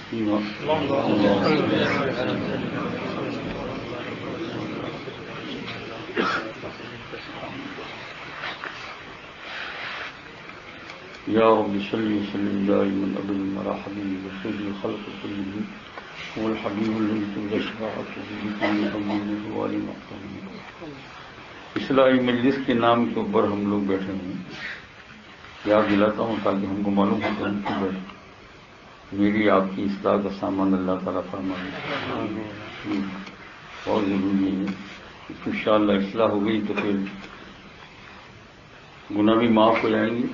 یا رب صل وسلم دائما ابدا مرحبا بخير الخلق كلهم هو الحبيب الذي ترجى شفاعته بكل امين وعلى مقام. اصلاحی مجلس کے نام کے اوپر ہم لوگ بیٹھے ہیں. یاد دلاتا ہوں تاکہ ہم کو معلوم ہو کہ ہم کیوں بیٹھے. میری آپ کی اصلاح کا سامان اللہ تعالیٰ فرمائے. بہت ضروری ہے. انشاءاللہ اصلاح ہو گئی تو پھر گناہ بھی معاف ہو جائیں گے,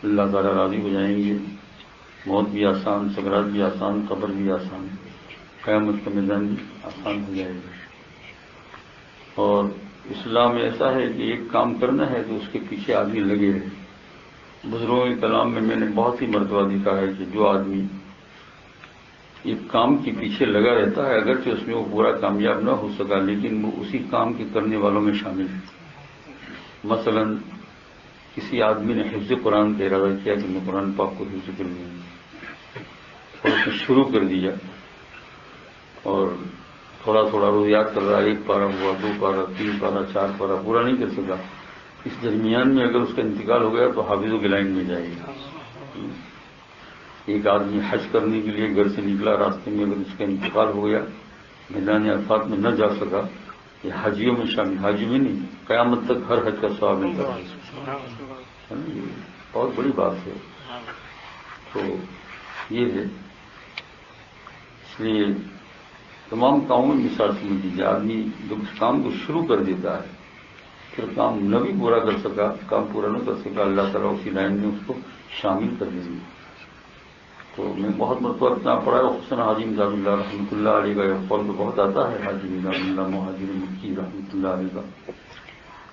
اللہ تعالیٰ راضی ہو جائیں گے. موت بھی آسان, سکرات بھی آسان, قبر بھی آسان, قیامت کا میدان بھی آسان ہو جائے گا. اور اسلام میں ایسا ہے کہ ایک کام کرنا ہے تو اس کے پیچھے آدمی لگے رہے. بزرگوں کے کلام میں نے بہت سی مرتبہ دیکھا ہے کہ جو آدمی ایک کام کے پیچھے لگا رہتا ہے, اگرچہ اس میں وہ پورا کامیاب نہ ہو سکا, لیکن وہ اسی کام کے کرنے والوں میں شامل ہے. مثلا کسی آدمی نے حفظ قرآن کا ارادہ کیا کہ میں قرآن پاک کو حفظ کر لوں, اور اس نے شروع کر دیا اور تھوڑا تھوڑا روز یاد کر رہا. 1 پارہ ہوا, 2 پارہ, 3 پارہ, 4 پارہ, پورا نہیں کر سکا. اس درمیان میں اگر اس کا انتقال ہو گیا تو حافظوں کی لائن میں جائے گا. ایک آدمی حج کرنے کے لیے گھر سے نکلا, راستے میں اگر اس کا انتقال ہو گیا, میدان عرفات میں نہ جا سکا, یہ حجیوں میں شامل, حج میں نہیں, قیامت تک ہر حج کا ثواب ملتا ہے. بہت بڑی بات ہے. تو یہ ہے, اس لیے تمام کاموں میں مثال سمجھ دیجیے. آدمی جب اس کام کو شروع کر دیتا ہے پھر کام نہ بھی پورا کر سکا, کام پورا نہ کر سکا, اللہ تعالیٰ اسی لائن میں اس کو شامل کر دیں گے. تو میں بہت مرتبہ اتنا پڑھا ہے. حسن حاجی مزاج اللہ رحمۃ اللہ علیہ کا یہ قول تو بہت آتا ہے, حاجی مزاج اللہ مہاجر مکی رحمۃ اللہ علیہ کا,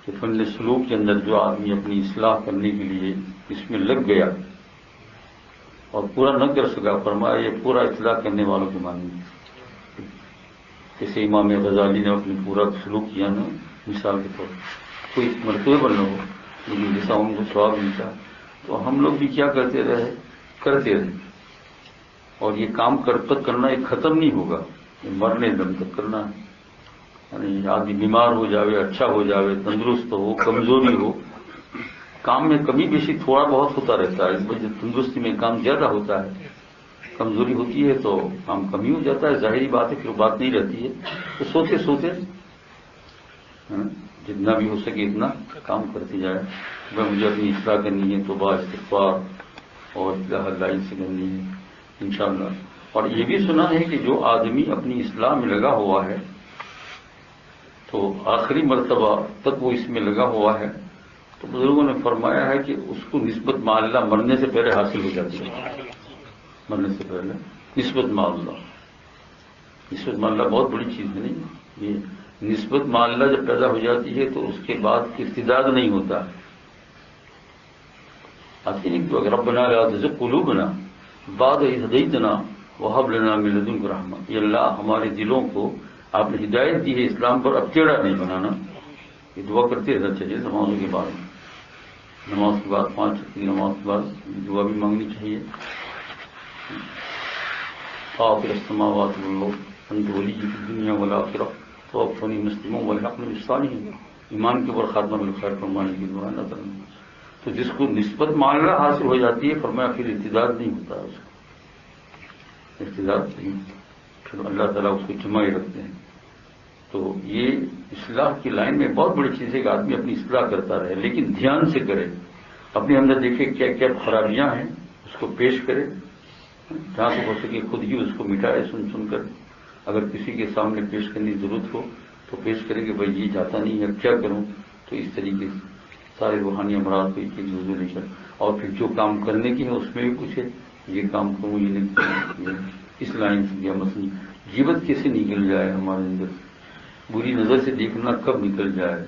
کہ فن سلوک کے اندر جو آدمی اپنی اصلاح کرنے کے لیے اس میں لگ گیا اور پورا نہ کر سکا, فرمایا یہ پورا اصلاح کرنے والوں کے مانیں. جیسے امام غزالی نے اپنے پورا سلوک کیا نا, مثال کے طور پر کوئی مرتبے پر نہ ہو لیکن جیسا ان کو ثواب ملتا, تو ہم لوگ بھی کیا کرتے رہے, اور یہ کام تک کرنا یہ ختم نہیں ہوگا, یہ مرنے دم تک کرنا ہے. یعنی آدمی بیمار ہو جاوے, اچھا ہو جاوے, تندرست ہو, کمزوری ہو, کام میں کمی بیشی تھوڑا بہت ہوتا رہتا ہے. اس وجہ تندرستی میں کام زیادہ ہوتا ہے, کمزوری ہوتی ہے تو کام کمی ہو جاتا ہے. ظاہری بات ہے, پھر بات نہیں رہتی ہے. تو سوچے سوچے جتنا بھی ہو سکے اتنا کام کرتے جائے. مجھے اپنی اصلاح کرنی ہے, توبہ, استغفار اور اللہ سے کرنی ہے انشاءاللہ. اور یہ بھی سنا ہے کہ جو آدمی اپنی اصلاح میں لگا ہوا ہے تو آخری مرتبہ تک وہ اس میں لگا ہوا ہے, تو بزرگوں نے فرمایا ہے کہ اس کو نسبت مع اللہ مرنے سے پہلے حاصل ہو جاتی ہے. مرنے سے پہلے نسبت مع اللہ, نسبت مع اللہ بہت بڑی چیز ہے. نہیں, یہ نسبت مع اللہ جب پیدا ہو جاتی ہے تو اس کے بعد ارتداد نہیں ہوتا. آتی نہیں تو اگر ربنا لا تزغ قلوبنا بعد اذ ہدیتنا وہب لنا من لدنک رحمہ, یہ اللہ ہمارے دلوں کو آپ نے ہدایت دی ہے اسلام پر, اب ٹیڑھا نہیں بنانا. یہ دعا کرتے رہنا چاہیے نمازوں کے بعد. نماز کے بعد 5 وقت کی نماز کے بعد دعا بھی مانگنی چاہیے. فاطر السماوات والارض انت ولی فی الدنیا والآخرہ توفنی مسلما والحقنی بالصالحین, ایمان کے اوپر خاتمہ بالخیر فرمانے کی دعا نہ کرنا. تو جس کو نسبت مع اللہ حاصل ہو جاتی ہے, فرمایا پھر ارتداد نہیں ہوتا ہے. اس کو ارتداد نہیں, پھر اللہ تعالیٰ اس کو جمع ہی رکھتے ہیں. تو یہ اصلاح کی لائن میں بہت بڑی چیز ہے کہ آدمی اپنی اصلاح کرتا رہے, لیکن دھیان سے کرے. اپنے اندر دیکھے کیا کیا خرابیاں ہیں, اس کو پیش کرے, جہاں تک ہو سکے خود ہی اس کو مٹائے سن سن کر. اگر کسی کے سامنے پیش کرنے کی ضرورت ہو تو پیش کرے کہ بھائی یہ جاتا نہیں ہے, کیا کروں. تو اس طریقے سے سارے روحانی امراض کو ایک ایک وضو لے کر, اور پھر جو کام کرنے کی ہے اس میں بھی پوچھے یہ کام کروں یہ نہیں کروں, اس لائن سے کیا مسئلہ. غیبت کیسے نکل جائے ہمارے اندر, بری نظر سے دیکھنا کب نکل جائے,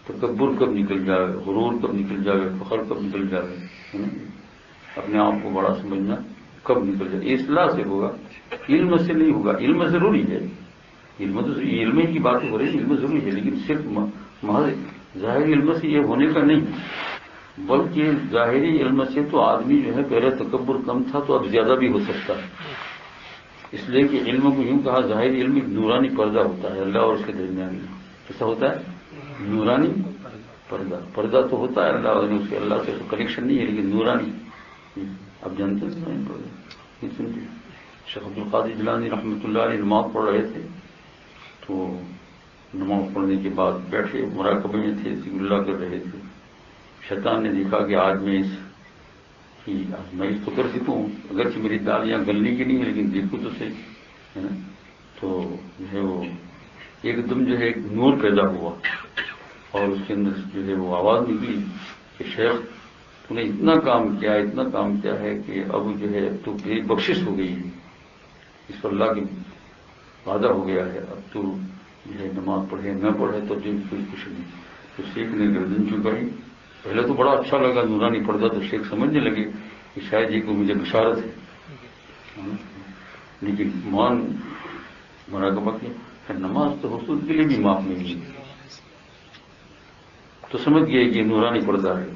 تکبر کب نکل جائے, غرور کب نکل جائے, فخر کب نکل جائے, اپنے آپ کو بڑا سمجھنا کب نکل جائے. اصلاح سے ہوگا, علم سے نہیں ہوگا. علم ضروری ہے, علم کی بات ہو رہی ہے, علم ضروری ہے, لیکن صرف محض ظاہری علم سے یہ ہونے کا نہیں, بلکہ ظاہری علم سے تو آدمی جو ہے پہلے تکبر کم تھا تو اب زیادہ بھی ہو سکتا ہے. اس لیے کہ علم کو یوں کہا ظاہری علم ایک نورانی پردہ ہوتا ہے اللہ اور اس کے درمیان میں. کیسا ہوتا ہے؟ نورانی پردہ. پردہ تو ہوتا ہے اللہ سے، اللہ سے کنیکشن نہیں ہے، لیکن نورانی. اب جانتے ہیں نورانی پردہ. سنتے شیخ عبد القادر جیلانی رحمۃ اللہ علیہ نماز پڑھ رہے تھے، تو نماز پڑھنے کے بعد بیٹھے مراقبے میں تھے، ذکر اللہ کر رہے تھے. شیطان نے دیکھا کہ آج میں اس کی آزمائش تو کر چکا ہوں، اگرچہ میری دالیاں گلنے کی نہیں ہے لیکن دیکھو تو صحیح ہے نا. تو جو ہے وہ ایک دم جو ہے ایک نور پیدا ہوا اور اس کے اندر جو ہے وہ آواز نکلی کہ شیخ تو نے اتنا کام کیا ہے کہ اب جو ہے تو بے بخشش ہو گئی ہے، اس پر اللہ کی وعدہ ہو گیا ہے، اب تو جو ہے نماز پڑھے نہ پڑھے تو جو کوئی کچھ نہیں. تو شیخ نے گردن چکائی. پہلے تو بڑا اچھا لگا نورانی پردہ، تو شیخ سمجھنے لگے کہ شاید یہ کو مجھے بشارت ہے، لیکن مراقبہ کیا نماز تو حصول کے لیے بھی معاف نہیں ہوئی. تو سمجھ گئے کہ نورانی پردہ ہے.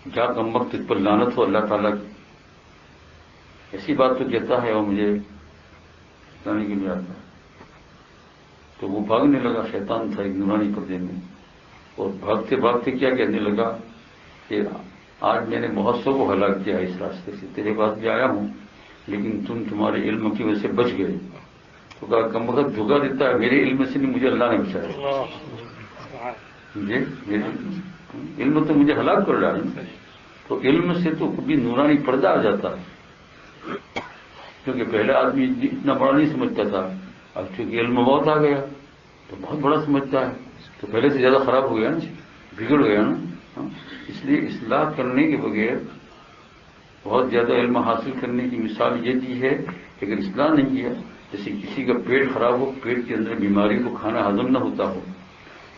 کیا کم وقت اس پر لعنت ہو اللہ تعالیٰ کی، ایسی بات تو کہتا ہے اور مجھے بتانے کے لیے آتا ہے. تو وہ بھاگنے لگا، شیطان تھا ایک نورانی پردے میں، اور بھاگتے بھاگتے کیا کہنے لگا کہ آج میں نے بہت سو کو ہلاک کیا اس راستے سے، تیرے پاس بھی آیا ہوں لیکن تمہارے علم کی وجہ سے بچ گئے. تو کہا کم وقت دھوکہ دیتا ہے، میرے علم سے نہیں مجھے اللہ نے بچایا، میرے علم تو مجھے ہلاک کر ڈالا. تو علم سے تو کبھی نورانی پردہ آ جاتا ہے، کیونکہ پہلے آدمی اتنا بڑا نہیں سمجھتا تھا، اب چونکہ علم بہت آ گیا تو بہت بڑا سمجھتا ہے، تو پہلے سے زیادہ خراب ہو گیا نا، بگڑ گیا نا. اس لیے اصلاح کرنے کے بغیر بہت زیادہ علم حاصل کرنے کی مثال یہ دی ہے کہ اگر اصلاح نہیں کیا، جیسے کسی کا پیٹ خراب ہو، پیٹ کے اندر بیماری کو کھانا ہضم نہ ہوتا ہو،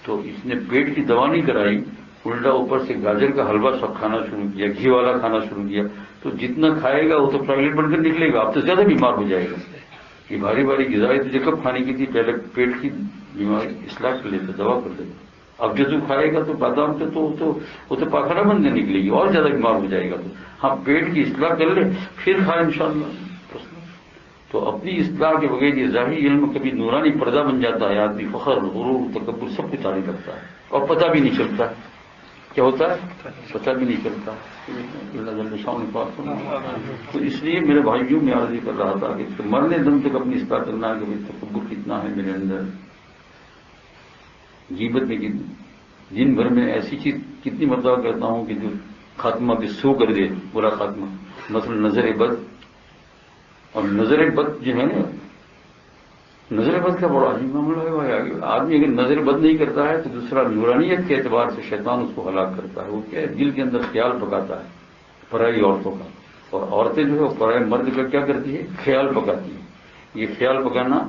تو اس نے پیٹ کی دوا نہیں کرائی، الٹا اوپر سے گاجر کا حلوہ سب کھانا شروع کیا، گھی والا کھانا شروع کیا، تو جتنا کھائے گا وہ تو ٹوائلٹ بن کر نکلے گا، اب تو زیادہ بیمار ہو جائے گا. یہ بھاری بھاری غذائیں تجھے کب کھانے کی تھی؟ پہلے پیٹ کی بیماری اصلاح کر لیتے، دوا کر لیتے. اب جو تو کھائے گا تو بادام سے وہ تو پاخانہ بن کے نکلے گی، اور زیادہ بیمار ہو جائے گا. تو ہاں پیٹ کی اصلاح کر لے پھر کھائے انشاءاللہ. تو اپنی اصلاح کے بغیر یہ ظاہری علم کبھی نورانی پردہ بن جاتا ہے، آدمی فخر غرور تکبر سب کچھ طاری کرتا ہے اور پتہ بھی نہیں چلتا کیا ہوتا ہے، پتہ بھی نہیں چلتا. تو اس لیے میرے بھائیوں میں عرض کر رہا تھا کہ مرنے دم تک اپنی اصلاح کرنا ہے کہ تکبر کتنا ہے میرے اندر، غیبت میں کتنی، دن بھر میں ایسی چیز کتنی مرتبہ کرتا ہوں کہ جو خاتمہ بھی سو کر دے، برا خاتمہ. مثلا نظر بد، اور نظر بد جو ہے نا، نظر بد کا بڑا عجیب معاملہ ہے. آدمی اگر نظر بد نہیں کرتا ہے تو دوسرا نورانیت کے اعتبار سے شیطان اس کو ہلاک کرتا ہے. وہ کیا ہے؟ دل کے اندر خیال پکاتا ہے پرائی عورتوں کا، اور عورتیں جو ہے پرائے مرد کا کیا کرتی ہے؟ خیال پکاتی ہے. یہ خیال پکانا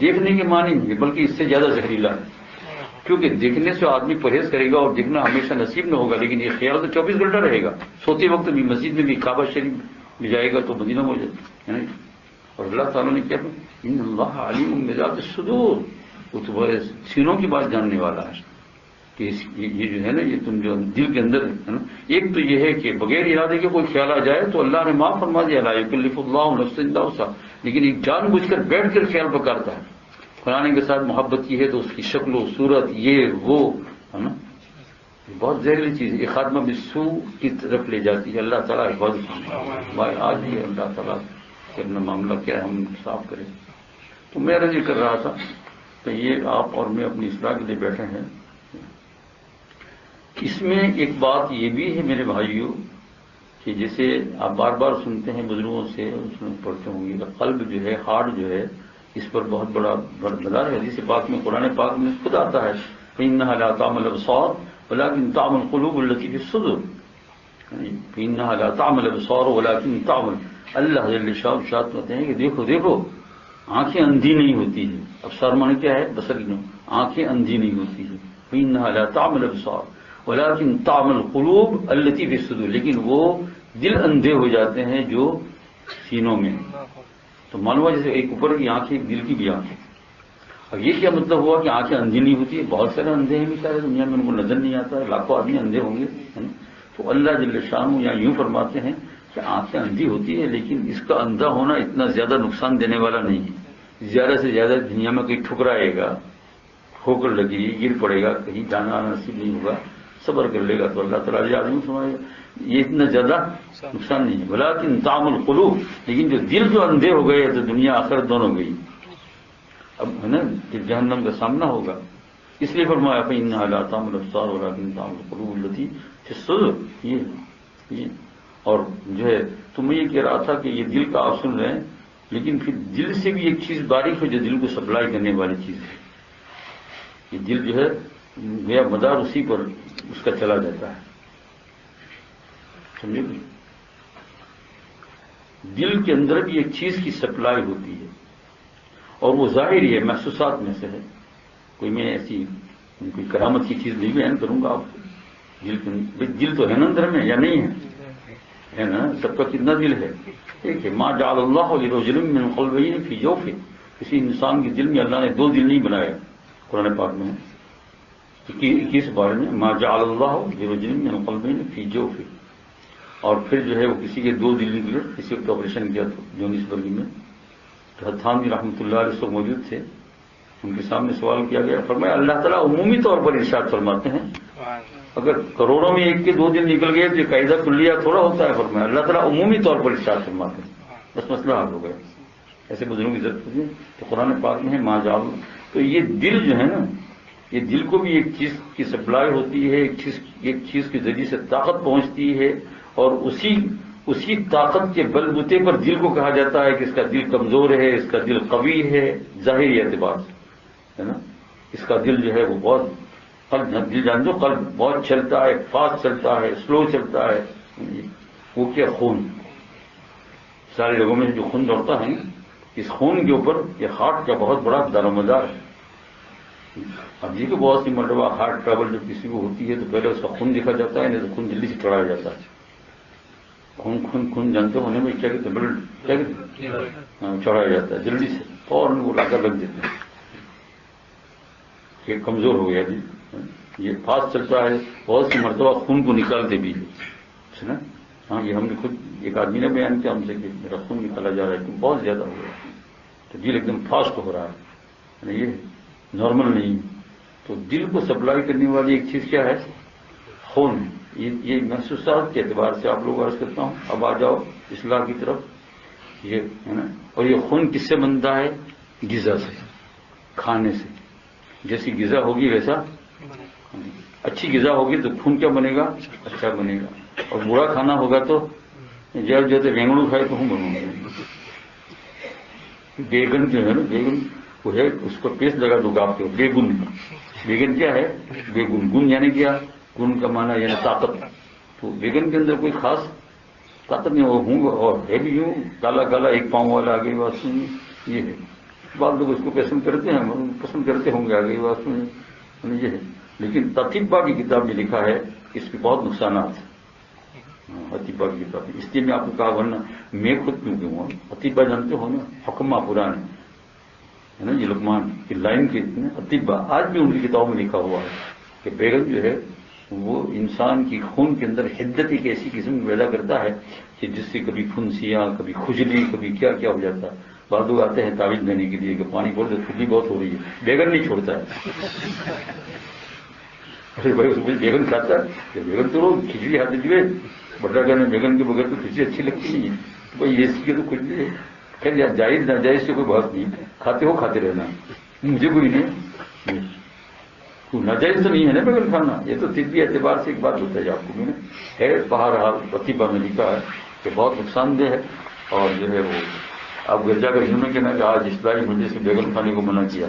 دیکھنے کے معنی نہیں ہے، بلکہ اس سے زیادہ زہریلا ہے، کیونکہ دیکھنے سے آدمی پرہیز کرے گا اور دیکھنا ہمیشہ نصیب نہ ہوگا، لیکن یہ خیال تو 24 گھنٹہ رہے گا. سوتے وقت بھی مسجد میں بھی کعبہ شریف میں جائے گا تو مدینہ ہو جائے. اور اللہ تعالیٰ نے کیا ان اللہ علیم بذات الصدور، وہ تو سینوں کی بات جاننے والا ہے کہ یہ جو ہے نا، یہ تم جو دل کے اندر ہے نا، ایک تو یہ ہے کہ بغیر ارادے کے کوئی خیال آ جائے تو اللہ نے معاف فرما دیا، لا یکلف اللہ نفسا الا وسعہا، لیکن ایک جان بوجھ کر بیٹھ کر خیال پکارتا ہے. فلانے کے ساتھ محبت کی ہے تو اس کی شکل و صورت یہ وہ ہے نا، بہت زہریلی چیز ہے، یہ خاتمہ بالسوء کی طرف لے جاتی ہے. اللہ تعالیٰ حفاظت بھائی آج ہی اللہ تعالیٰ اپنا معاملہ کیا ہے ہم صاف کریں. تو میں رضی کر رہا تھا کہ یہ آپ اور میں اپنی اصلاح کے لیے بیٹھے ہیں. اس میں ایک بات یہ بھی ہے میرے بھائیوں کہ جیسے آپ بار بار سنتے ہیں بزرگوں سے، اس میں پڑھتے ہوں گے، قلب جو ہے، ہارٹ جو ہے، اس پر بہت بڑا مدار ہے. حدیث پاک میں، قرآن پاک میں خود آتا ہے فَإِنَّهَا لَا تَعْمَى الْأَبْصَارُ وَلَكِنْ تَعْمَى الْقُلُوبُ الَّتِي فِي الصُّدُورِ. فَإِنَّهَا لَا تَعْمَى الْأَبْصَارُ وَلَكِنْ تَعْمَى، اللہ جل شانہ کہتے ہیں کہ دیکھو دیکھو، آنکھیں اندھی نہیں ہوتی ہیں. ابصار معنی کیا ہے؟ بصر کی، آنکھیں اندھی نہیں ہوتی ہیں. فَإِنَّهَا لَا تَعْمَى الْأَبْصَارُ وَلَكِنْ تَعْمَى الْقُلُوبُ الَّتِي فِي الصُّدُورِ، لیکن وہ دل اندھے ہو جاتے ہیں جو سینوں میں. تو معلوم ہوا جیسے ایک اوپر کی آنکھ ہے، ایک دل کی بھی آنکھ ہے. اب یہ کیا مطلب ہوا کہ آنکھیں اندھی نہیں ہوتی؟ بہت سارے اندھے ہیں بیچارے دنیا میں، ان کو نظر نہیں آتا ہے، لاکھوں آدمی اندھے ہوں گے. تو اللہ جل شانہ یہاں یوں فرماتے ہیں کہ آنکھیں اندھی ہوتی ہے لیکن اس کا اندھا ہونا اتنا زیادہ نقصان دینے والا نہیں ہے. زیادہ سے زیادہ دنیا میں کوئی ٹھکرائے گا، ٹھوکر لگے گی، گر پڑے گا، کہیں جانا نصیب نہیں ہوگا، صبر کر لے گا تو اللہ تعالیٰ آدمی سنائے گا. یہ اتنا زیادہ نقصان نہیں ہے. ولیکن طعم القلوب، لیکن جو دل جو اندھے ہو گئے تو دنیا آخرت دونوں گئی. اب ہے نا جہنم کا سامنا ہوگا. اس لیے فرمایا فإنها لا تعمى الأبصار ولكن تعمى القلوب التي في الصدور. یہ اور جو ہے تو میں یہ کہہ رہا تھا کہ یہ دل کا آپ سن رہے ہیں، لیکن پھر دل سے بھی ایک چیز باریک ہے جو دل کو سپلائی کرنے والی چیز ہے. یہ دل جو ہے میرا مدار اسی پر اس کا چلا جاتا ہے. سمجھے؟ دل کے اندر بھی ایک چیز کی سپلائی ہوتی ہے اور وہ ظاہری ہے، محسوسات میں سے ہے. کوئی میں ایسی کوئی کرامت کی چیز نہیں بیان کروں گا آپ کو. دل تو ہے نا اندر میں یا نہیں ہے نا؟ سب کا کتنا دل ہے؟ ایک ہے. ما جعل اللہ لرجل من قلبین فی جوفہ. کسی انسان کے دل میں اللہ نے دو دل نہیں بنایا. قرآن پاک میں 21 بارے میں ما جعل اللہ لرجل من قلبین فی جوفہ. اور پھر جو ہے وہ کسی کے دو دل نکلے. کسی وقت آپریشن کیا تھا جونسبرگ میں، حتھانی رحمۃ اللہ علیہ سے موجود تھے. ان کے سامنے سوال کیا گیا، فرمایا اللہ تعالیٰ عمومی طور پر ارشاد فرماتے ہیں اگر کروڑوں میں ایک کے دو دل نکل گئے تو یہ قاعدہ کلیہ تھوڑا ہوتا ہے. فرمایا اللہ تعالیٰ عمومی طور پر ارشاد فرماتے ہیں، بس مسئلہ حل ہو گیا. ایسے بزرگوں کی ضرورت ہوتی ہے. تو قرآن پاک میں ہے ما جعل. تو یہ دل جو ہے نا، یہ دل کو بھی ایک چیز کی سپلائی ہوتی ہے، ایک چیز کے ذریعے سے طاقت پہنچتی ہے، اور اسی طاقت کے بل بوتے پر دل کو کہا جاتا ہے کہ اس کا دل کمزور ہے، اس کا دل قوی ہے ظاہری اعتبار سے، ہے نا. اس کا دل جو ہے وہ بہت قلب، دل جان جو قلب بہت چلتا ہے، فاسٹ چلتا ہے، سلو چلتا ہے. وہ کیا خون، سارے لوگوں میں جو خون دوڑتا ہے اس خون کے اوپر یہ ہارٹ کا بہت بڑا دارومدار ہے. اب یہ کہ بہت سی مرتبہ ہارٹ ٹربل جب کسی کو ہوتی ہے تو پہلے اس کا خون دیکھا جاتا ہے، نہیں تو خون جلدی سے چڑھایا جاتا ہے. خون جانتے ہونے میں کیا کہتے ہیں، بلڈ کیا کہتے ہیں، چڑھایا جاتا ہے جلدی سے، فوراً وہ لا کر رکھ دیتے ہیں. یہ کمزور ہو گیا جی، یہ فاسٹ چلتا ہے، بہت سی مرتبہ خون کو نکالتے بھی ہے نا. ہاں یہ ہم نے خود ایک آدمی نے بیان کیا ہم سے کہ میرا خون نکالا جا رہا ہے کیوں بہت زیادہ ہو رہا ہے، تو دل ایک دم فاسٹ ہو رہا ہے، یہ نارمل نہیں. تو دل کو سپلائی کرنے والی ایک چیز کیا ہے؟ خون. یہ محسوسات کے اعتبار سے آپ لوگ عرض کرتا ہوں. اب آ جاؤ اصلاح کی طرف. یہ ہے نا، اور یہ خون کس سے بنتا ہے؟ غذا سے، کھانے سے. جیسی غذا ہوگی ویسا، اچھی غذا ہوگی تو خون کیا بنے گا؟ اچھا بنے گا. اور برا کھانا ہوگا تو جب جو رینگڑو کھائے تو ہوں بنوں گا. بیگن جو ہے نا، بیگن وہ ہے، اس کو پیسٹ لگا دو گاپ کے. بیگن کیا ہے؟ بیگن گن یعنی کیا؟ گن کا معنی یعنی طاقت. تو بیگن کے اندر کوئی خاص طاقت نہیں ہو، ہوں اور ہے بھی یوں کالا کالا ایک پاؤں والا آگے بات سنیے. یہ ہے بعض لوگ اس کو پسند کرتے ہیں، پسند کرتے ہوں گے آگے بات سنیے. یہ ہے لیکن اطباء کی کتاب میں لکھا ہے کہ اس کے بہت نقصانات ہیں. اطباء کی کتاب، اس لیے میں آپ کو کہا ورنہ میں خود کیوں کہ ہوں. اطباء جانتے ہو نا، حکمہ پرانے ہے نا، یہ لقمان کی لائن کے اطباء آج بھی ان کی کتابوں میں لکھا ہوا ہے کہ بیگن جو ہے وہ انسان کی خون کے اندر حدت ایک ایسی قسم پیدا کرتا ہے کہ جس سے کبھی پھنسیاں، کبھی کھجلی، کبھی کیا کیا ہو جاتا ہے. بعض لوگ آتے ہیں تعویذ دینے کے لیے کہ پانی بول دے کھجلی بہت ہو رہی ہے، بیگن نہیں چھوڑتا ہے. ارے بھائی اس میں بیگن کھاتا ہے، بیگن تو کھجلی ہاتھ دیے بٹا کرنے، بیگن کے بغیر تو کھجلی اچھی لگتی نہیں ہے. بھائی یہ کی تو کھجلی ہے. خیر جائز ناجائز سے کوئی بات نہیں، کھاتے ہو کھاتے رہنا، مجھے کوئی نہیں. ناجائز تو نہیں ہے نا بیگن کھانا. یہ تو طبی اعتبار سے ایک بات بتائی آپ کو میں نے. ہے بہرحال اطباء میں لکھا ہے کہ بہت نقصان دہ ہے. اور جو ہے وہ آپ گھر جا کر یوں کہنا کہ آج اصلاحی وجہ سے بیگن کھانے کو منع کیا.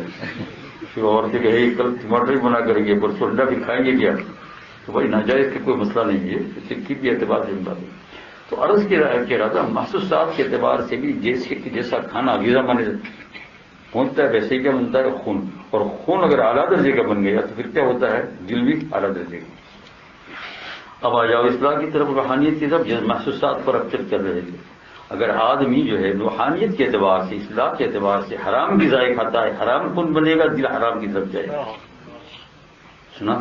پھر عورتیں کہے کل ٹماٹر ہی بنا کریں گے، پرسوں انڈا پھر کھائیں گے کیا؟ تو بھائی ناجائز کا کوئی مسئلہ نہیں ہے، طبی اعتبار سے بات ہے. تو عرض کہہ رہا تھا محسوسات کے اعتبار سے بھی جیسا کھانا غذا مانے پہنچتا ہے ویسے ہی کیا بنتا ہے؟ خون. اور خون اگر اعلیٰ درجے کا بن گیا تو پھر کیا ہوتا ہے؟ دل بھی اعلیٰ درجے کا. اب آ جاؤ اصلاح کی طرف، روحانیت کی طرف. محسوسات پر اب کر رہے تھے. اگر آدمی جو ہے روحانیت کے اعتبار سے، اصلاح کے اعتبار سے حرام غذائیں کھاتا ہے، حرام خون بنے گا، دل حرام کی طرف جائے گا. سنا؟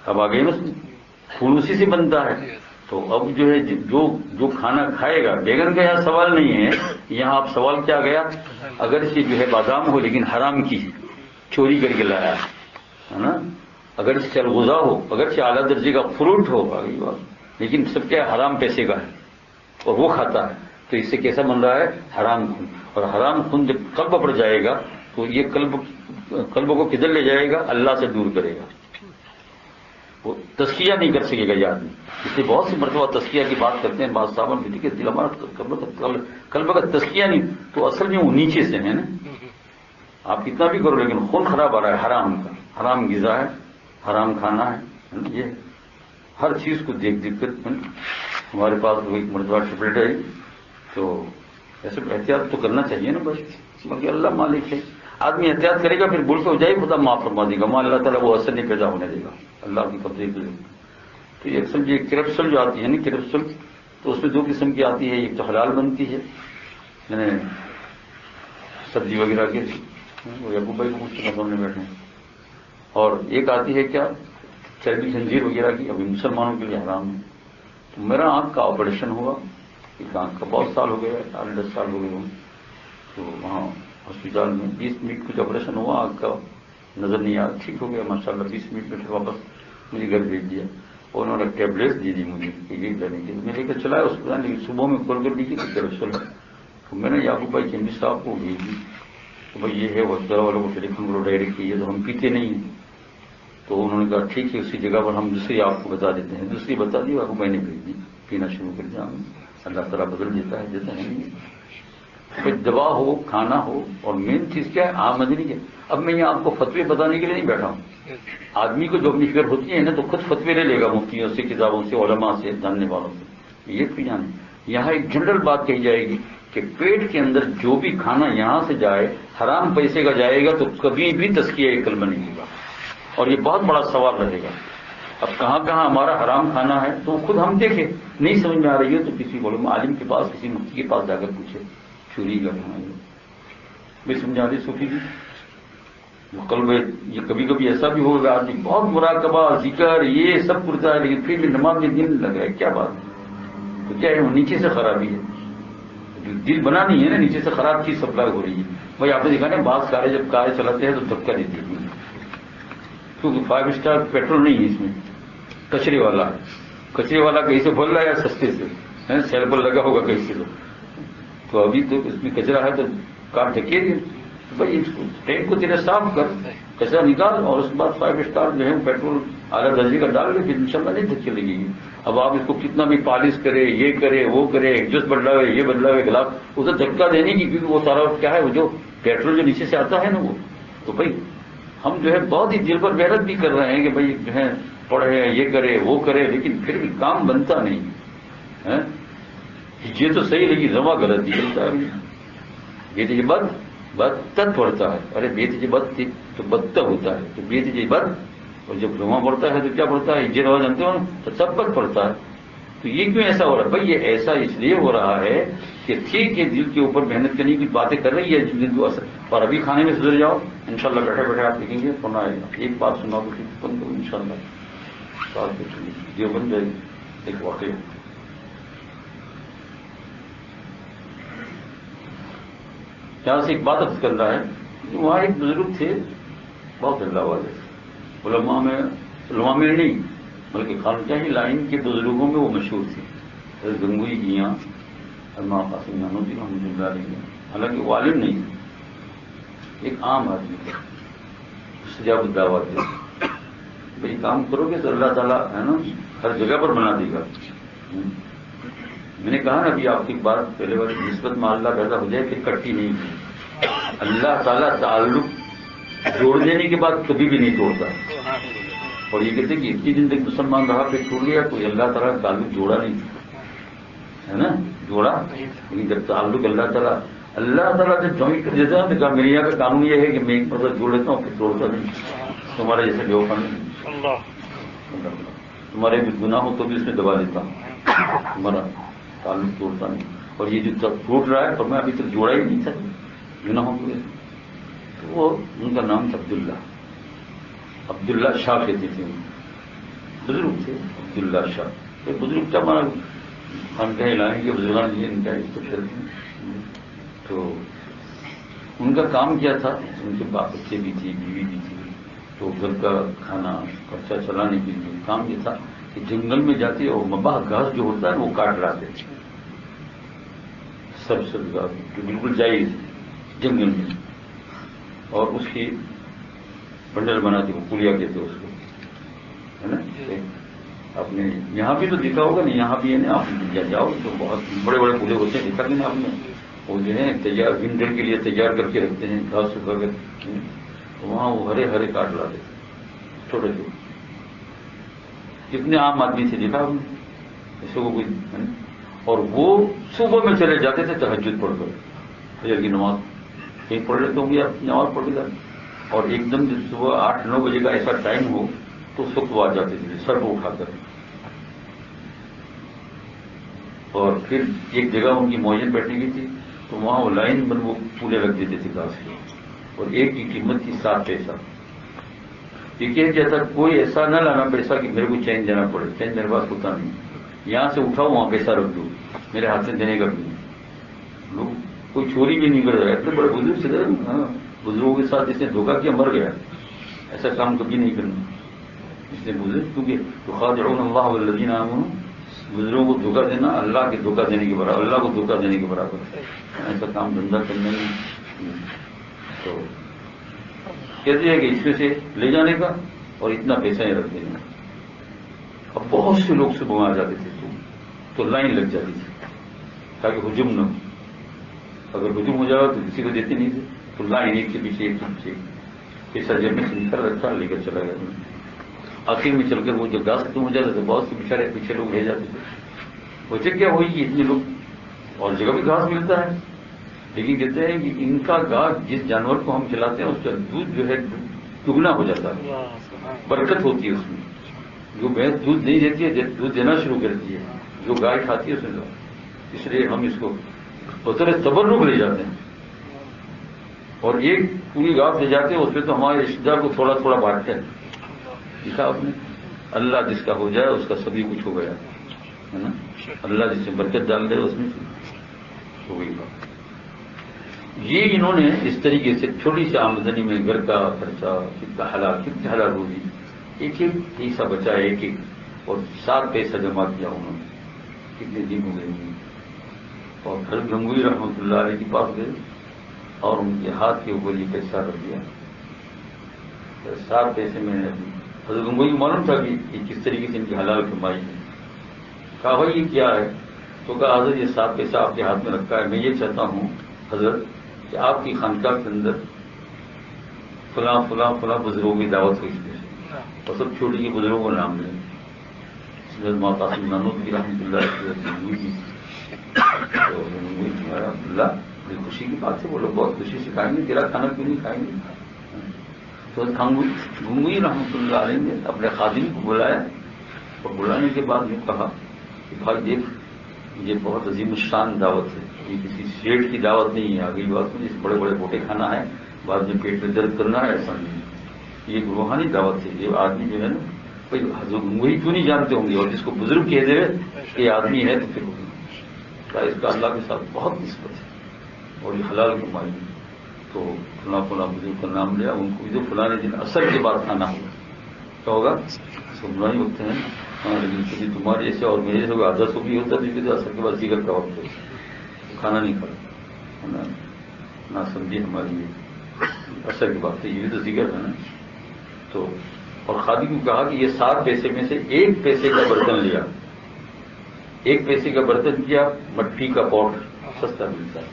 اب آ گئی نا، خون اسی سے بنتا ہے. تو اب جو ہے جو کھانا کھائے گا، بیگن کا یہاں سوال نہیں ہے، یہاں آپ سوال کیا گیا، اگر سے جو ہے بادام ہو لیکن حرام کی چوری کر کے لایا ہے نا، اگر سے چلغوزہ ہو، اگر سے اعلیٰ درجے کا فروٹ ہو، آگئی بات، لیکن سب کیا حرام پیسے کا ہے اور وہ کھاتا ہے، تو اس سے کیسا بن رہا ہے؟ حرام خون. اور حرام خون جب قلب پر جائے گا تو یہ قلب کو کدھر لے جائے گا؟ اللہ سے دور کرے گا. وہ تزکیہ نہیں کر سکے گا یہ آدمی. اس لیے بہت سی مرتبہ تزکیہ کی بات کرتے ہیں بعض صاحب بھی کہ دل ہمارا قلب کا تزکیہ نہیں، تو اصل میں وہ نیچے سے ہے نا. آپ کتنا بھی کرو لیکن خون خراب آ رہا ہے حرام کا، حرام غذا ہے، حرام کھانا ہے. یہ ہر چیز کو دیکھ کر ہمارے پاس وہ ایک مرتبہ ٹپلیٹ ہے، تو ایسے احتیاط تو کرنا چاہیے نا بس، باقی اللہ مالک ہے. آدمی احتیاط کرے گا پھر بول کے ہو جائے خدا معاف فرما دے گا، اللہ تعالیٰ وہ اثر نہیں پیدا ہونے دے گا اللہ کی قبضے کے لیے. تو یہ اکثر یہ کرپسل جو آتی ہے نا، کرپسل تو اس میں دو قسم کی آتی ہے، ایک تو حلال بنتی ہے یعنی سبزی وغیرہ کے، وہ یعقوب بھائی کو مجھ سامنے بیٹھے ہیں، اور ایک آتی ہے کیا چربی خنزیر وغیرہ کی، ابھی مسلمانوں کے لیے حرام ہے. تو میرا آنکھ کا آپریشن ہوا، ایک آنکھ کا بہت سال ہو گیا، 8-10 سال ہو گئے ہوں، تو وہاں ہاسپٹل میں 20 منٹ کچھ آپریشن ہوا، آنکھ کا نظر نہیں آیا، ٹھیک ہو گیا ماشاءاللہ. 20 منٹ میں پھر واپس مجھے گھر بھیج دیا اور انہوں نے ٹیبلیٹس دی مجھے کہ یہ لینے کے. میں لے کر چلایا اس کو، لیکن صبح میں کھول کر دی کہ کرپسل ہے. تو میں نے یعقوب بھائی چندی صاحب کو بھیج دی کہ بھائی یہ ہے، ہاسپٹل والوں کو ٹیلی فون کرو ڈائریکٹ کیجیے، تو ہم پیتے نہیں ہیں. تو انہوں نے کہا ٹھیک ہے، اسی جگہ پر ہم دوسری آپ کو بتا دیتے ہیں. دوسری بتا دی آپ کو، میں نے بھیج دی، پینا شروع کر دیا. اللہ تعالیٰ بدل دیتا ہے، دیتا ہے نہیں. کوئی دوا ہو، کھانا ہو، اور مین چیز کیا ہے؟ آمدنی ہے. اب میں یہ آپ کو فتوے بتانے کے لیے نہیں بیٹھا ہوں. آدمی کو جو اپنی فکر ہوتی ہے نا تو خود فتوے لے لے گا مفتیوں سے، کتابوں سے، علماء سے، جاننے والوں سے. یہ بھی جانے یہاں ایک جنرل بات کہی جائے گی کہ پیٹ کے اندر جو بھی کھانا یہاں سے جائے حرام پیسے کا جائے گا تو کبھی بھی تزکیہ کلمہ نہیں ہوگا. اور یہ بہت بڑا سوال رہے گا. اب کہاں کہاں ہمارا حرام کھانا ہے تو خود ہم دیکھیں، نہیں سمجھ میں آ رہی ہے تو کسی علماء عالم کے پاس، کسی مفتی کے پاس جا کر پوچھے چوری کا کھانا میں سمجھا رہی صوفی جی. قلب یہ کبھی کبھی ایسا بھی ہوگا آدمی بہت مراقبہ ذکر یہ سب کرتا ہے لیکن پھر بھی نماز میں دل لگ رہا ہے، کیا بات ہے؟ تو کیا ہے؟ وہ نیچے سے خرابی ہے، دل بنا نہیں ہے نا، نیچے سے خراب چیز سپلائی ہو رہی ہے. بھائی آپ نے دیکھا نا بعض کاریں جب کاریں چلاتے ہیں تو دھکا دیتی ہے، کیونکہ 5 اسٹار پیٹرول نہیں ہے اس میں، کچرے والا ہے. کچرے والا کہیں سے بول رہا ہے یا سستے سے سیل پر لگا ہوگا کہیں سے. تو ابھی تو اس میں کچرا ہے تو کار ڈھکے گی. بھائی ٹینک کو تیرے صاف کر، کچرا نکال، اور اس کے بعد 5 اسٹار جو ہے پیٹرول اعلیٰ درجے کا ڈال کے پھر انشاءاللہ نہیں دھکے لگے گی. اب آپ اس کو کتنا بھی پالش کرے، یہ کرے وہ کرے، ایڈجسٹ بدلاوے یہ بدلاوے گلاس، اسے دھکا دینے کی، کیونکہ وہ سارا کیا ہے، وہ جو پیٹرول جو نیچے سے آتا ہے نا وہ. تو بھائی ہم جو ہے بہت ہی دل پر محنت بھی کر رہے ہیں کہ بھائی جو ہے پڑھے یہ کرے وہ کرے، لیکن پھر بھی کام بنتا نہیں ہے. یہ تو صحیح لیکن روا غلط نکلتا ہے. بیت جی بد تت پڑتا ہے، ارے بیت جی بد تھی تو بدتر ہوتا ہے، تو بیت جی بد، اور جب رواں پڑتا ہے تو کیا پڑتا ہے؟ یہ روا جانتے ہو تو سب بد پڑتا ہے. تو یہ کیوں ایسا ہو رہا ہے؟ بھائی یہ ایسا اس لیے ہو رہا ہے کہ ٹھیک ہے دل کے اوپر محنت کرنے کی باتیں کر رہی ہے دل کو اثر، اور ابھی کھانے میں سدھر جاؤ انشاءاللہ بیٹھے بیٹھے آپ دیکھیں گے سنا آئے گا. ایک بات سنا تو بند کرو انشاءاللہ، بات جو بن جائے گی. ایک واقعہ یہاں سے ایک بات عرض کر رہا ہے، وہاں ایک بزرگ تھے بہت اللہ والے، علماء میں نہیں بلکہ خانقاہی لائن کے بزرگوں میں وہ مشہور تھے. حضرت گنگوئی کی یہاں علامہ قاسم نانوتوی رحمۃ اللہ علیہ، حالانکہ وہ عالم نہیں تھے، ایک عام آدمی تھے، استجاب الدعوات تھے. بھائی کام کرو گے تو اللہ تعالیٰ ہے نا ہر جگہ پر بنا دے گا. میں نے کہا نا ابھی آپ کی بات پہلے والی نسبت میں اللہ پیدا ہو جائے پھر کٹی نہیں کی. اللہ تعالیٰ تعلق جوڑ دینے کے بعد کبھی بھی نہیں توڑتا. اور یہ کہتے ہیں کہ اتنی دن تک مسلمان رہا پھر چھوڑ گیا تو اللہ تعالیٰ تعلق جوڑا نہیں ہے نا، جوڑا. لیکن جب تعلق اللہ تعالیٰ جب جوائن کر دیتا ہے تو کہا میرے یہاں کا قانون یہ ہے کہ میں ایک مرتبہ جوڑ لیتا ہوں پھر توڑتا نہیں. تمہارے جیسے جو قانون تمہارے بھی گناہ ہو تو بھی اس میں دبا دیتا ہوں، تمہارا تعلق توڑتا نہیں. اور یہ جو ٹوٹ رہا ہے تو میں ابھی تک جوڑا ہی نہیں تھا گناہوں کو. تو وہ ان کا نام تھا عبداللہ شاہ کہتے تھے، بزرگ تھے عبداللہ شاہ. بزرگ چمڑا ہم کہیں لائیں گے بزرگان جی ان کا کچھ تو ان کا کام کیا تھا، ان کے بچے بھی تھی، بیوی بھی تھی، تو گھر کا کھانا خرچہ چلانے کے لیے کام یہ تھا کہ جنگل میں جاتے اور مباح گھاس جو ہوتا ہے وہ کاٹ لاتے تھے، سب گھاس جو بالکل جائز جنگل میں، اور اس کی بنڈل بناتے وہ پلیا کہتے اس کو، ہے نا؟ آپ نے یہاں بھی تو دیکھا ہوگا نا، یہاں بھی ہے نا، آپ جاؤ تو بہت بڑے بڑے پلے ہوتے ہیں، دیکھا نہیں آپ نے، وہ جو ہے تیار ونٹر کے لیے تیار کر کے رکھتے ہیں گھاس سکھا کر، تو وہاں وہ ہرے ہرے کاٹ لاتے تھے چھوٹے چھوٹے. کتنے عام آدمی سے دیکھا آپ نے ایسے کو کوئی، اور وہ صبح میں چلے جاتے تھے تہجد پڑھ کر، فجر کی نماز کہیں پڑھ لیتے ہوں گے آپ، نماز پڑھ کے جاتے، اور ایک دم جب صبح 8-9 بجے کا ایسا ٹائم ہو تو اس وقت وہ آ جاتے تھے سر کو اٹھا کر، اور پھر ایک جگہ ان کی معین بیٹھنے کی تھی تو وہاں وہ لائن بن وہ پورے رکھ دیتے تھے گھاس کے، اور ایک کی قیمت تھی 7 پیسہ. یہ کہتا کوئی ایسا نہ لانا پیسہ کہ میرے کو چین دینا پڑے، چین میرے پاس ہوتا نہیں، یہاں سے اٹھاؤ وہاں پیسہ رکھ دو، میرے ہاتھ سے دینے کا بھی نہیں. لوگ کوئی چوری بھی نہیں کر رہا ہے، اتنے بڑے بزرگ سے بزرگوں کے ساتھ جس نے دھوکہ کیا مر گیا، ایسا کام کبھی نہیں کرنا. اس نے بزرگ کیونکہ یخادعون اللہ والذین آمنوا، بزرگوں کو دھوکہ دینا اللہ کے دھوکہ دینے کے برابر، اللہ کو دھوکہ دینے کے برابر، ایسا کام دھندا کرنا نہیں. تو کہتے ہیں کہ اس میں سے لے جانے کا اور اتنا پیسہ ہی رکھ دینا. اب بہت سے لوگ سے بما جاتے تھے تو لائن لگ جاتی تھی تاکہ ہجوم نہ ہو، اگر ہجوم ہو جائے تو کسی کو دیتے نہیں تھے، تو لائن ایک کے پیچھے ایک کے پیچھے پیسہ جیب میں سے نکل رکھا لے کر چلا گیا. آخر میں چل کر وہ جو گھاس ختم ہو جاتا تھا بہت سے بیچارے پیچھے لوگ رہ جاتے تھے. وجہ کیا ہوئی کہ اتنے لوگ، اور جگہ بھی گھاس ملتا ہے، لیکن کہتے ہیں کہ ان کا گھاس جس جانور کو ہم کھلاتے ہیں اس کا دودھ جو ہے دگنا ہو جاتا ہے، برکت ہوتی ہے اس میں. جو بھینس دودھ نہیں دیتی ہے دودھ دینا شروع کرتی ہے، جو گائے کھاتی ہے اس میں، اس لیے ہم اس کو بطور تبرک لے جاتے ہیں، اور ایک پوری گھاس لے جاتے ہیں، اس میں تو ہمارے رشتے دار کو تھوڑا تھوڑا بانٹتے ہیں. دیکھا آپ نے، اللہ جس کا ہو جائے اس کا سبھی کچھ ہو گیا ہے نا، اللہ جس میں برکت ڈال دے اس میں ہو گئی بات. یہ انہوں نے اس طریقے سے چھوٹی سی آمدنی میں گھر کا خرچہ کتنا حلال روزی، ایک ایک پیسہ بچایا، ایک ایک، اور 7 پیسہ جمع کیا انہوں نے. کتنے دن ہو گئے ہیں. اور پھر گنگوئی رحمۃ اللہ علیہ کے پاس گئے اور ان کے ہاتھ کے اوپر یہ پیسہ رکھ دیا. 7 پیسے میں حضرت گنگوئی کو معلوم تھا کہ کس طریقے سے ان کی حلال کمائی ہے. کہا بھائی یہ کیا ہے؟ تو کہا حضرت یہ 7 پیسہ آپ کے ہاتھ میں رکھا ہے، میں یہ چاہتا ہوں حضرت کہ آپ کی خانقاہ کے اندر فلاں فلاں فلاں بزرگوں کی دعوت ہوئی ہے، اور سب چھوٹی کے بزرگوں کو نام لیں. قاسم نانوتوی رحمۃ اللہ علیہ اللہ بڑی خوشی کی بات ہے، وہ لوگ بہت خوشی سے کھائیں گے، تیرا کھانا کیوں نہیں کھائیں گے. تو گنگوئی رحمۃ اللہ علیہ نے اپنے خادم کو بلایا، اور بلانے کے بعد یہ کہا کہ بھائی دیکھ یہ بہت عظیم الشان دعوت ہے، یہ کسی شیٹ کی دعوت نہیں ہے، آگے بات نہیں، بڑے بڑے بوٹے کھانا ہے، بعد میں پیٹ میں درد کرنا ہے، ایسا نہیں. یہ ایک روحانی دعوت ہے. یہ آدمی جو ہے نا، بھائی حضرت گنگوئی کیوں نہیں جانتے ہوں گے، اور جس کو بزرگ کہہ دے یہ آدمی ہے تو پھر اس کا اللہ کے ساتھ بہت نسبت ہے، اور یہ حلال کمائی. تو فلاں فلاں بزرگ کا نام لیا، ان کو جو فلاں دن اثر کے بعد کھانا ہوگا. کیا ہوگا؟ سننا ہی ہوتے ہیں. ہاں لیکن کبھی تمہارے ایسے اور میرے جیسے آدھا سو بھی ہوتا ہے، تو اثر کے بعد ذکر کا وقت ہے، کھانا نہیں کھاتا نہ سمجھے ہماری یہ اثر کی بات ہے، یہ بھی تو ذکر ہے نا. تو اور خادم کو کہا کہ یہ 7 پیسے میں سے 1 پیسے کا برتن لیا، 1 پیسے کا برتن کیا، مٹی کا پاٹ سستا ملتا ہے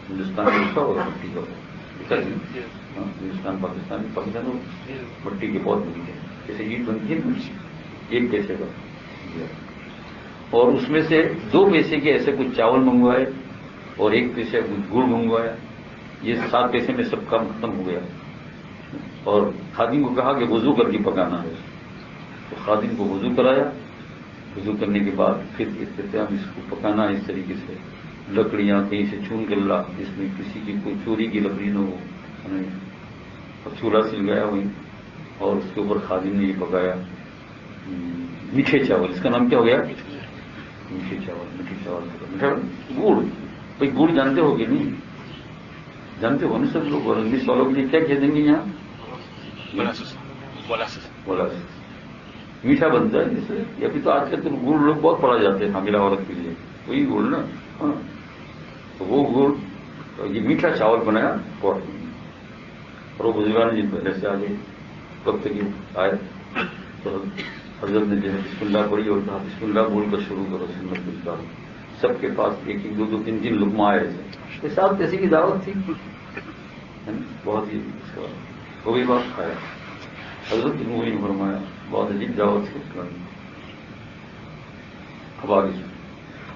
ہندوستان میں، اچھا ہوگا مٹی کا پاٹ، ہندوستان پاکستان مٹی کے پاٹ ملتے ہیں، جیسے اینٹ بنتی ہے 1 پیسے کا. اور اس میں سے 2 پیسے کے ایسے کچھ چاول منگوائے اور 1 پیسے کچھ گڑ منگوایا. یہ 7 پیسے میں سب کام ختم ہو گیا. اور خادم کو کہا کہ وضو کر کے پکانا ہے، تو خادم کو وضو کرایا. وضو کرنے کے بعد پھر کہتے ہیں ہم اس کو پکانا ہے اس طریقے سے، لکڑیاں کہیں سے چون کر لا، جس میں کسی کی کوئی چوری کی لکڑی نہ ہو، اور چولہا سل گیا وہیں، اور اس کے اوپر خادم نے یہ پکایا میٹھے چاول. اس کا نام کیا ہو گیا؟ میٹھے چاول میٹھا گڑ. بھائی گڑ جانتے ہو کہ نہیں؟ جانتے ہو نا سب لوگ. اور انگلش والوں کے لیے کیا کہہ دیں گے یہاں؟ بولا میٹھا بنتا ہے جس سے. ابھی تو آج کل تو گڑ لوگ بہت پڑا جاتے ہیں حاملہ عورت کے لیے. وہی گڑ نا. ہاں تو وہ گڑ یہ میٹھا چاول بنایا اور وہ بزرگان جی پہلے سے آگے وقت کی آئے تو حضرت نے جو ہے بسم اللہ پڑھی اور کہا بسم اللہ بول کر شروع کرو سنت گزار. سب کے پاس ایک ایک دو تین لقمہ آئے تھے. صاحب کیسی کی دعوت تھی بہت ہی. وہ بھی بات کھایا حضرت نے وہی فرمایا بہت عجیب دعوت تھی. اب آگے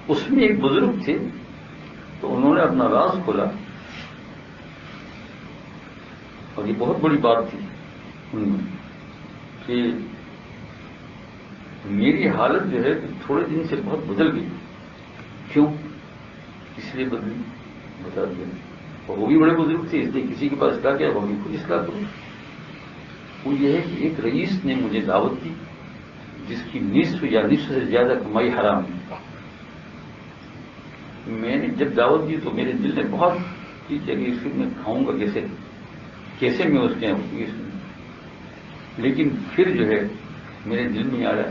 اس میں ایک بزرگ تھے تو انہوں نے اپنا راز کھولا اور یہ بہت بڑی بات تھی ان میں کہ میری حالت جو ہے تھوڑے دن سے بہت بدل گئی. کیوں؟ اس لیے بدلی بتا دیا. اور وہ بھی بڑے بزرگ تھے اس لیے کسی کے پاس اصلاح کیا وہ بھی خود اصلاح کروں. وہ یہ ہے کہ ایک رئیس نے مجھے دعوت دی جس کی نصف یا نصف سے زیادہ کمائی حرام ہے. میں نے جب دعوت دی تو میرے دل نے بہت کی کہ اس کو میں کھاؤں گا کیسے میں اس کے. لیکن پھر جو ہے میرے دل میں آ رہا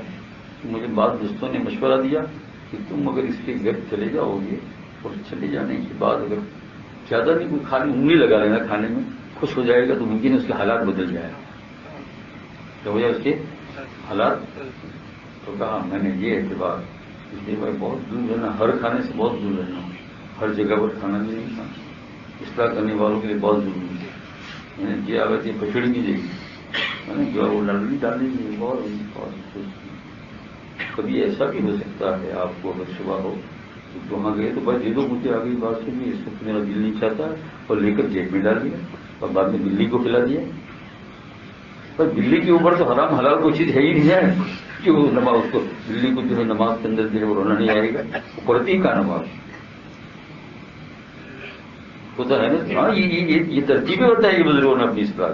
کہ مجھے بعض دوستوں نے مشورہ دیا کہ تم اگر اس کے گھر چلے جاؤ گے اور چلے جانے کے بعد اگر زیادہ نہیں کوئی خالی انگلی لگا لینا کھانے میں خوش ہو جائے گا تو ممکن اس کے حالات بدل جائے. تو وجہ اس کے حالات. تو کہا میں نے یہ اعتبار اس لیے میں بہت دور رہنا ہر کھانے سے بہت دور رہنا ہر جگہ پر کھانا بھی نہیں کھانا. اصلاح کرنے والوں کے لیے بہت ضروری ہے. میں نے کیا اگر یہ پچھڑ نہیں دے گی میں نے جو وہ لڑنی ڈالنے کی بہت کبھی ایسا بھی ہو سکتا ہے آپ کو اگر شبہ ہو تو وہاں گئے تو بھائی دے دو مجھے آگے بات سنیے اس وقت میرا دل نہیں چاہتا اور لے کر جیب میں ڈال دیا اور بعد میں بلی کو کھلا دیا. پر بلی کے اوپر تو حرام حلال کوئی چیز ہے ہی نہیں ہے کہ وہ نماز اس کو بلی کو جو ہے نماز کے اندر جو ہے وہ رونا نہیں آئے گا. وہ پڑھتی ہی کا نماز ہوتا ہے نا. ہاں یہ ترتیبیں ہوتا ہے یہ بزرگوں نے اپنی اصلاح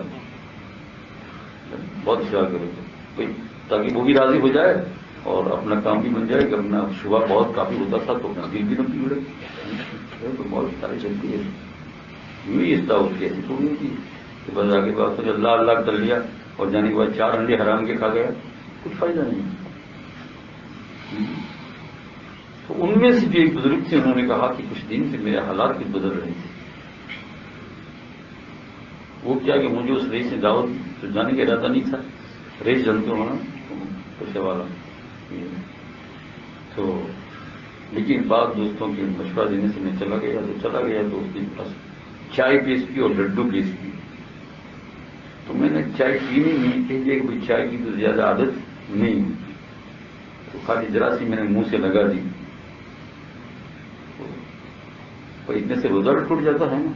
بہت خیال کرے تاکہ وہ بھی راضی ہو جائے اور اپنا کام بھی بن جائے کہ اپنا شبہ بہت کافی ہوتا تھا تو اپنا دل بھی نہ بگڑے. تو بہت ساری چلتی ہے یوں ہی اصلاح ہوتی ہے. ایسی تو نہیں تھی کہ بس آگے بات تو اللہ اللہ کر لیا اور جانے کے بعد 4 انڈے حرام کے کھا گیا کچھ فائدہ نہیں. تو ان میں سے جو ایک بزرگ تھے انہوں نے کہا کہ کچھ دن سے میرے حالات بھی بدل رہے تھے. وہ کیا کہ مجھے اس رئیس نے دعوت تو جانے کا ارادہ نہیں تھا. رئیس جانتے ہو نا پیسے والا. تو لیکن بعض دوستوں کے مشورہ دینے سے میں چلا گیا تو اس دن بس چائے پیش کی اور لڈو پیش کی. تو میں نے چائے پینی نہیں کہیے کہ چائے کی تو زیادہ عادت نہیں تو خالی ذرا سی میں نے منہ سے لگا دی. تو اتنے سے روزہ ٹوٹ جاتا ہے نا.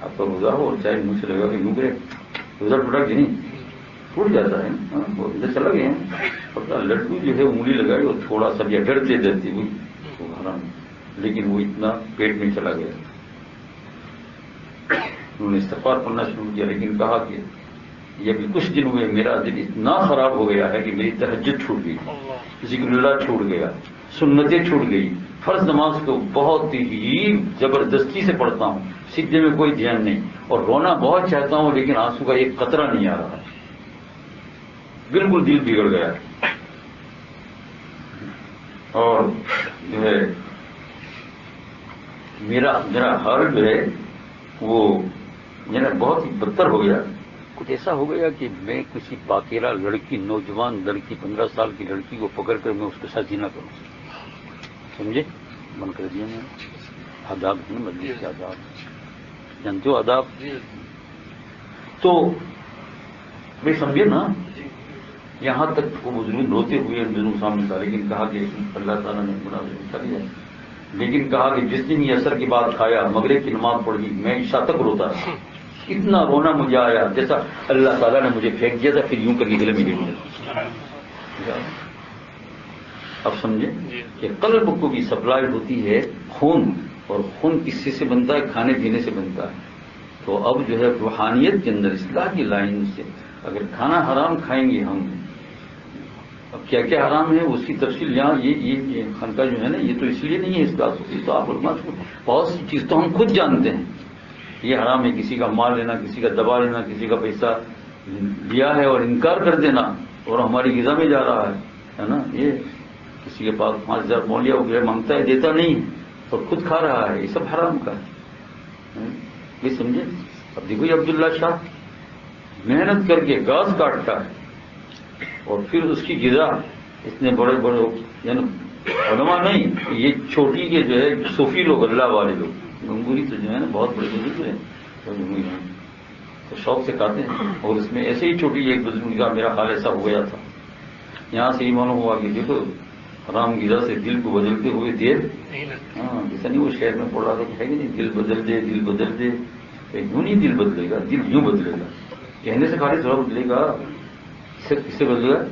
آپ کا روزہ ہو اور چائے منہ سے لگا کے یوں کرے روزہ ٹوٹا کہ نہیں ٹوٹ جاتا ہے نا. ادھر چلا گیا پتا لڈو جو ہے انگلی لگائی اور تھوڑا سا یا ڈرتے دیتی ہوئی تو حرام لیکن وہ اتنا پیٹ میں چلا گیا. انہوں نے استغفار پڑھنا شروع کیا لیکن کہا کہ یہ ابھی کچھ دن ہوئے میرا دل اتنا خراب ہو گیا ہے کہ میری تہجد چھوٹ گئی ذکر اللہ چھوٹ گیا سنتیں چھوٹ گئی. فرض نماز کو بہت ہی زبردستی سے پڑھتا ہوں سجدے میں کوئی دھیان نہیں اور رونا بہت چاہتا ہوں لیکن آنسو کا ایک قطرہ نہیں آ رہا. بالکل دل بگڑ گیا اور جو ہے میرا حال جو ہے وہ میرا بہت ہی بدتر ہو گیا. کچھ ایسا ہو گیا کہ میں کسی باقیرہ لڑکی نوجوان لڑکی 15 سال کی لڑکی کو پکڑ کر میں اس کے ساتھ زنا کروں. سمجھے بند کر دیا میں. آداب ہے نا مجلس کے آداب جانتے ہو آداب. تو میں سمجھے نا یہاں تک وہ بزرگ روتے ہوئے بزرگ سامنے تھا لیکن کہا کہ اللہ تعالیٰ نے گناہ کر دیا لیکن کہا کہ جس دن یہ عصر کی بات کھایا مغرب کی نماز پڑھی میں عشاء تک روتا رہا. اتنا رونا مجھے آیا جیسا اللہ تعالیٰ نے مجھے پھینک دیا تھا پھر یوں کر کے گلے میں گر گیا. اب سمجھے کہ قلب کو بھی سپلائی ہوتی ہے خون اور خون کس سے بنتا ہے کھانے پینے سے بنتا ہے. تو اب جو ہے روحانیت کے اندر اصلاح کی لائن سے اگر کھانا حرام کھائیں گے ہم اب کیا کیا حرام ہے اس کی تفصیل یہاں یہ خانقاہ جو ہے نا یہ تو اس لیے نہیں ہے اس کلاس ہوتی تو آپ علماء کو بہت سی چیز تو ہم خود جانتے ہیں یہ حرام ہے، کسی کا مال لینا، کسی کا دبا لینا، کسی کا پیسہ لیا ہے اور انکار کر دینا اور ہماری غذا میں جا رہا ہے نا، یہ کسی کے پاس 5,000 مولیا ہو گیا مانگتا ہے دیتا نہیں اور خود کھا رہا ہے، یہ سب حرام کا ہے، یہ سمجھے؟ اب دیکھو یہ عبداللہ شاہ محنت کر کے گھاس کاٹتا ہے اور پھر اس کی غذا اتنے بڑے بڑے یعنی علماء نہیں، یہ چھوٹی کے جو ہے صوفی لوگ، اللہ والے لوگ، گنگوری تو جو ہے نا بہت بڑے بزرگ ہیں تو شوق سے کھاتے ہیں، اور اس میں ایسے ہی چھوٹی ایک بزرگ کا میرا حال ایسا ہو گیا تھا، یہاں سے ہی معلوم ہوا کہ دیکھو حرام غذا سے دل کو بدلتے ہوئے دیر، ہاں جیسا نہیں وہ شہر میں پڑ رہا تھا کہ ہے کہ نہیں، دل بدل دے دل بدل دے، یوں نہیں دل بدلے گا، دل یوں بدلے گا، کہنے سے خالی تھوڑا بدلے گا، کس سے بدلے گا؟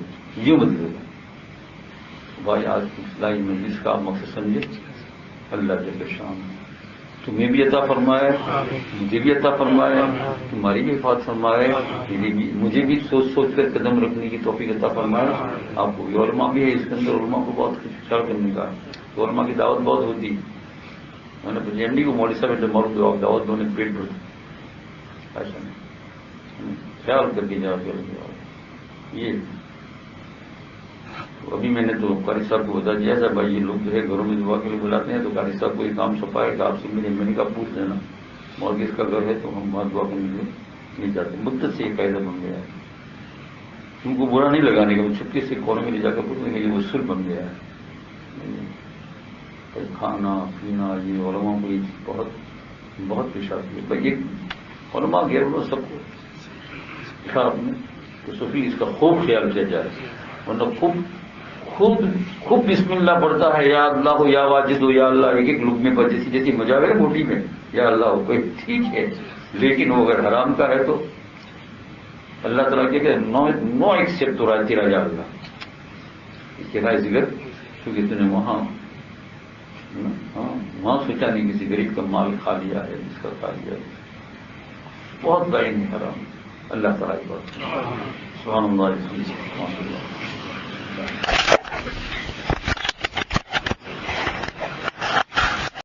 یوں بدلے گا۔ بھائی آج اصلاحی مجلس کا آپ مقصد سمجھے، اللہ جل شان تمہیں بھی عطا فرمائے، مجھے بھی عطا فرمائے، تمہاری بھی حفاظت فرمائے، مجھے بھی سوچ سوچ کر قدم رکھنے کی توفیق عطا فرمائے، آپ کو بھی۔ علماء بھی ہے اس کے اندر، علماء کو بہت خیال کرنے کا، علماء کی دعوت بہت ہوتی، میں نے جی ایم ڈی کو مولوی صاحب مارو دعوت دو نے پیٹ بھر ایسا نہیں، خیال کر کے جا یہ ابھی میں نے تو قاری صاحب کو بتا دیا تھا بھائی یہ لوگ جو ہے گھروں میں دعا کے لیے بلاتے ہیں تو قاری صاحب کو یہ کام سپائے کہ آپ سے میں نے کہا پوچھ لینا اور کس کا گھر ہے تو ہم وہاں دعا کرنے کے لیے نہیں جاتے، مدت سے یہ قاعدہ بن گیا ہے، تم کو برا نہیں لگانے کا، چھپکے سے کونے میں لے جا کر پوچھنے کے لیے اصول بن گیا ہے، کھانا پینا یہ علماء کو یہ بہت بہت پیش آتی ہے بھائی، ایک علماء غیر علماء سب کو لکھا آپ نے تو صوفی اس کا خوب خیال کیا جائے، ورنہ خوب بسم اللہ پڑھتا ہے، یا اللہ ہو یا واجد ہو یا اللہ، ایک ایک لقمے پر جیسی جیسی مجاوے ہے موٹی میں یا اللہ ہو کوئی ٹھیک ہے، لیکن وہ اگر حرام کا ہے تو اللہ تعالیٰ کے نو ایکسپٹ ہو رہا ہے تیرا یا اللہ، اس کے رائے ذکر کیونکہ تم نے وہاں سوچا نہیں کسی غریب کا مال کھا لیا ہے، جس کا کھا لیا ہے، بہت بڑی حرام، اللہ تعالیٰ کی بات سبحان اللہ۔